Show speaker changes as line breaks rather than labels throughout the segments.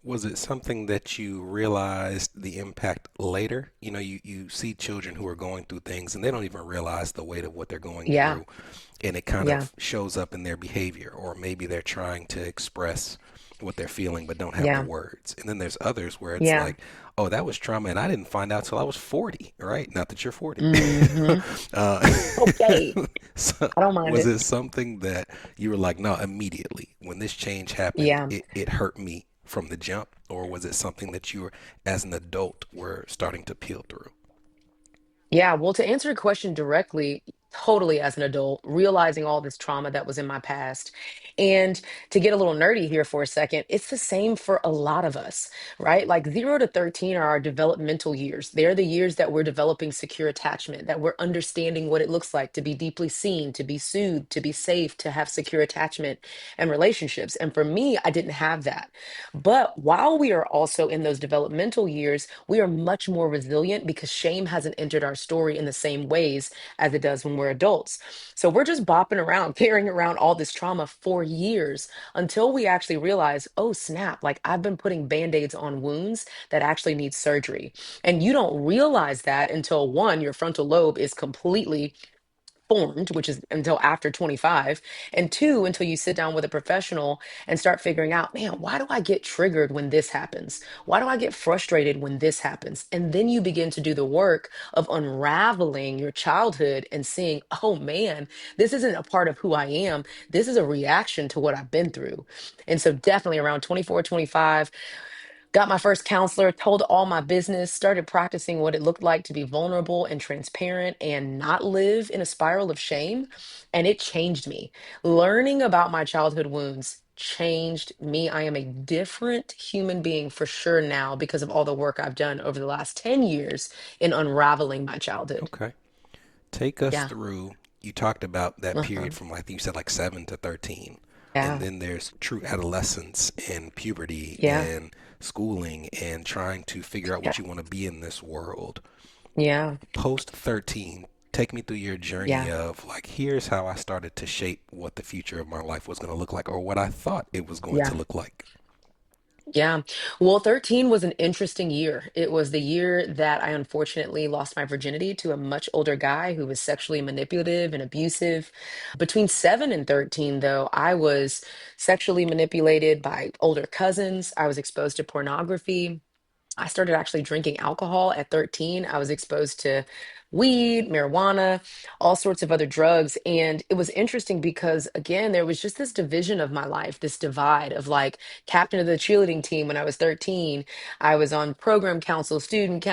Was it something that you realized the impact later? You see children who are going through things and they don't even realize the weight of what they're going
Yeah,
through, and it kind
yeah,
of shows up in their behavior, or maybe they're trying to express what they're feeling but don't have the
yeah,
words. And then there's others where it's
yeah.
like, oh, that was trauma and I didn't find out till I was 40, right? Not that you're 40.
Hmm.
uh,
Okay,
so
I don't mind
was
it.
it something that you were like, no, immediately when this change happened,
Yeah.
it hurt me from the jump? Or was it something that you were, as an adult, were starting to peel through?
Yeah, well, to answer your question directly, totally as an adult, realizing all this trauma that was in my past. And to get a little nerdy here for a second, it's the same for a lot of us, right? Like 0 to 13 are our developmental years. They're the years that we're developing secure attachment, that we're understanding what it looks like to be deeply seen, to be soothed, to be safe, to have secure attachment and relationships. And for me, I didn't have that. But while we are also in those developmental years, we are much more resilient because shame hasn't entered our story in the same ways as it does when we're adults. So we're just bopping around, carrying around all this trauma for years until we actually realize, oh, snap, like I've been putting band-aids on wounds that actually need surgery. And you don't realize that until one, your frontal lobe is completely formed, which is until after 25, and two, until you sit down with a professional and start figuring out, man, why do I get triggered when this happens? Why do I get frustrated when this happens? And then you begin to do the work of unraveling your childhood and seeing, oh man, this isn't a part of who I am. This is a reaction to what I've been through. And so definitely around 24, 25. Got my first counselor, told all my business, started practicing what it looked like to be vulnerable and transparent and not live in a spiral of shame. And it changed me. Learning about my childhood wounds changed me. I am a different human being for sure now because of all the work I've done over the last 10 years in unraveling my childhood.
Okay. Take us
Yeah.
through. You talked about that
Uh-huh.
period from, like you said, like 7 to 13. And
Yeah.
then there's true adolescence and puberty
Yeah.
and schooling and trying to figure out
Yeah.
what you want to be in this world.
Yeah.
Post 13, take me through your journey
Yeah.
of, like, here's how I started to shape what the future of my life was going to look like, or what I thought it was going to
Yeah.
look like.
Yeah. Well, 13 was an interesting year. It was the year that I unfortunately lost my virginity to a much older guy who was sexually manipulative and abusive. Between 7 and 13, though, I was sexually manipulated by older cousins. I was exposed to pornography. I started actually drinking alcohol at 13. I was exposed to weed, marijuana, all sorts of other drugs. And it was interesting because, again, there was just this division of my life, this divide of like captain of the cheerleading team when I was 13. I was on program council, student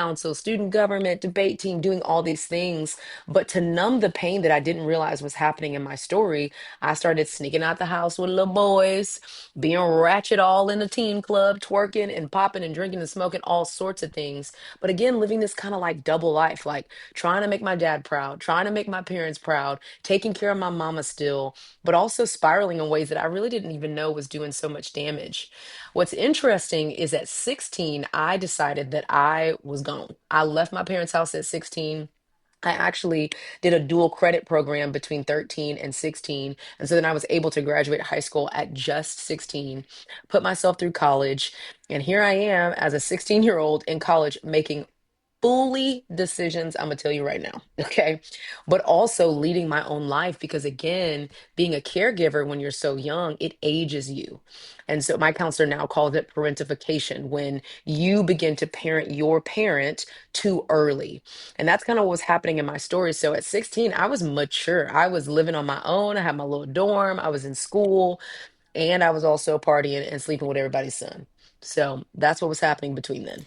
government, debate team, doing all these things. But to numb the pain that I didn't realize was happening in my story, I started sneaking out the house with little boys, being ratchet all in the teen club, twerking and popping and drinking and smoking all sorts of things. But again, living this kind of like double life, like trying to make my dad proud, trying to make my parents proud, taking care of my mama still, but also spiraling in ways that I really didn't even know was doing so much damage. What's interesting is at 16, I decided that I was gone. I left my parents' house at 16. I actually did a dual credit program between 13 and 16. And so then I was able to graduate high school at just 16, put myself through college. And here I am as a 16-year-old in college making fully decisions I'm gonna tell you right now, okay? But also leading my own life because again, being a caregiver when you're so young, it ages you. And so my counselor now calls it parentification when you begin to parent your parent too early. And that's kind of what was happening in my story. So at 16, I was mature. I was living on my own. I had my little dorm. I was in school, and I was also partying and sleeping with everybody's son. So that's what was happening between then.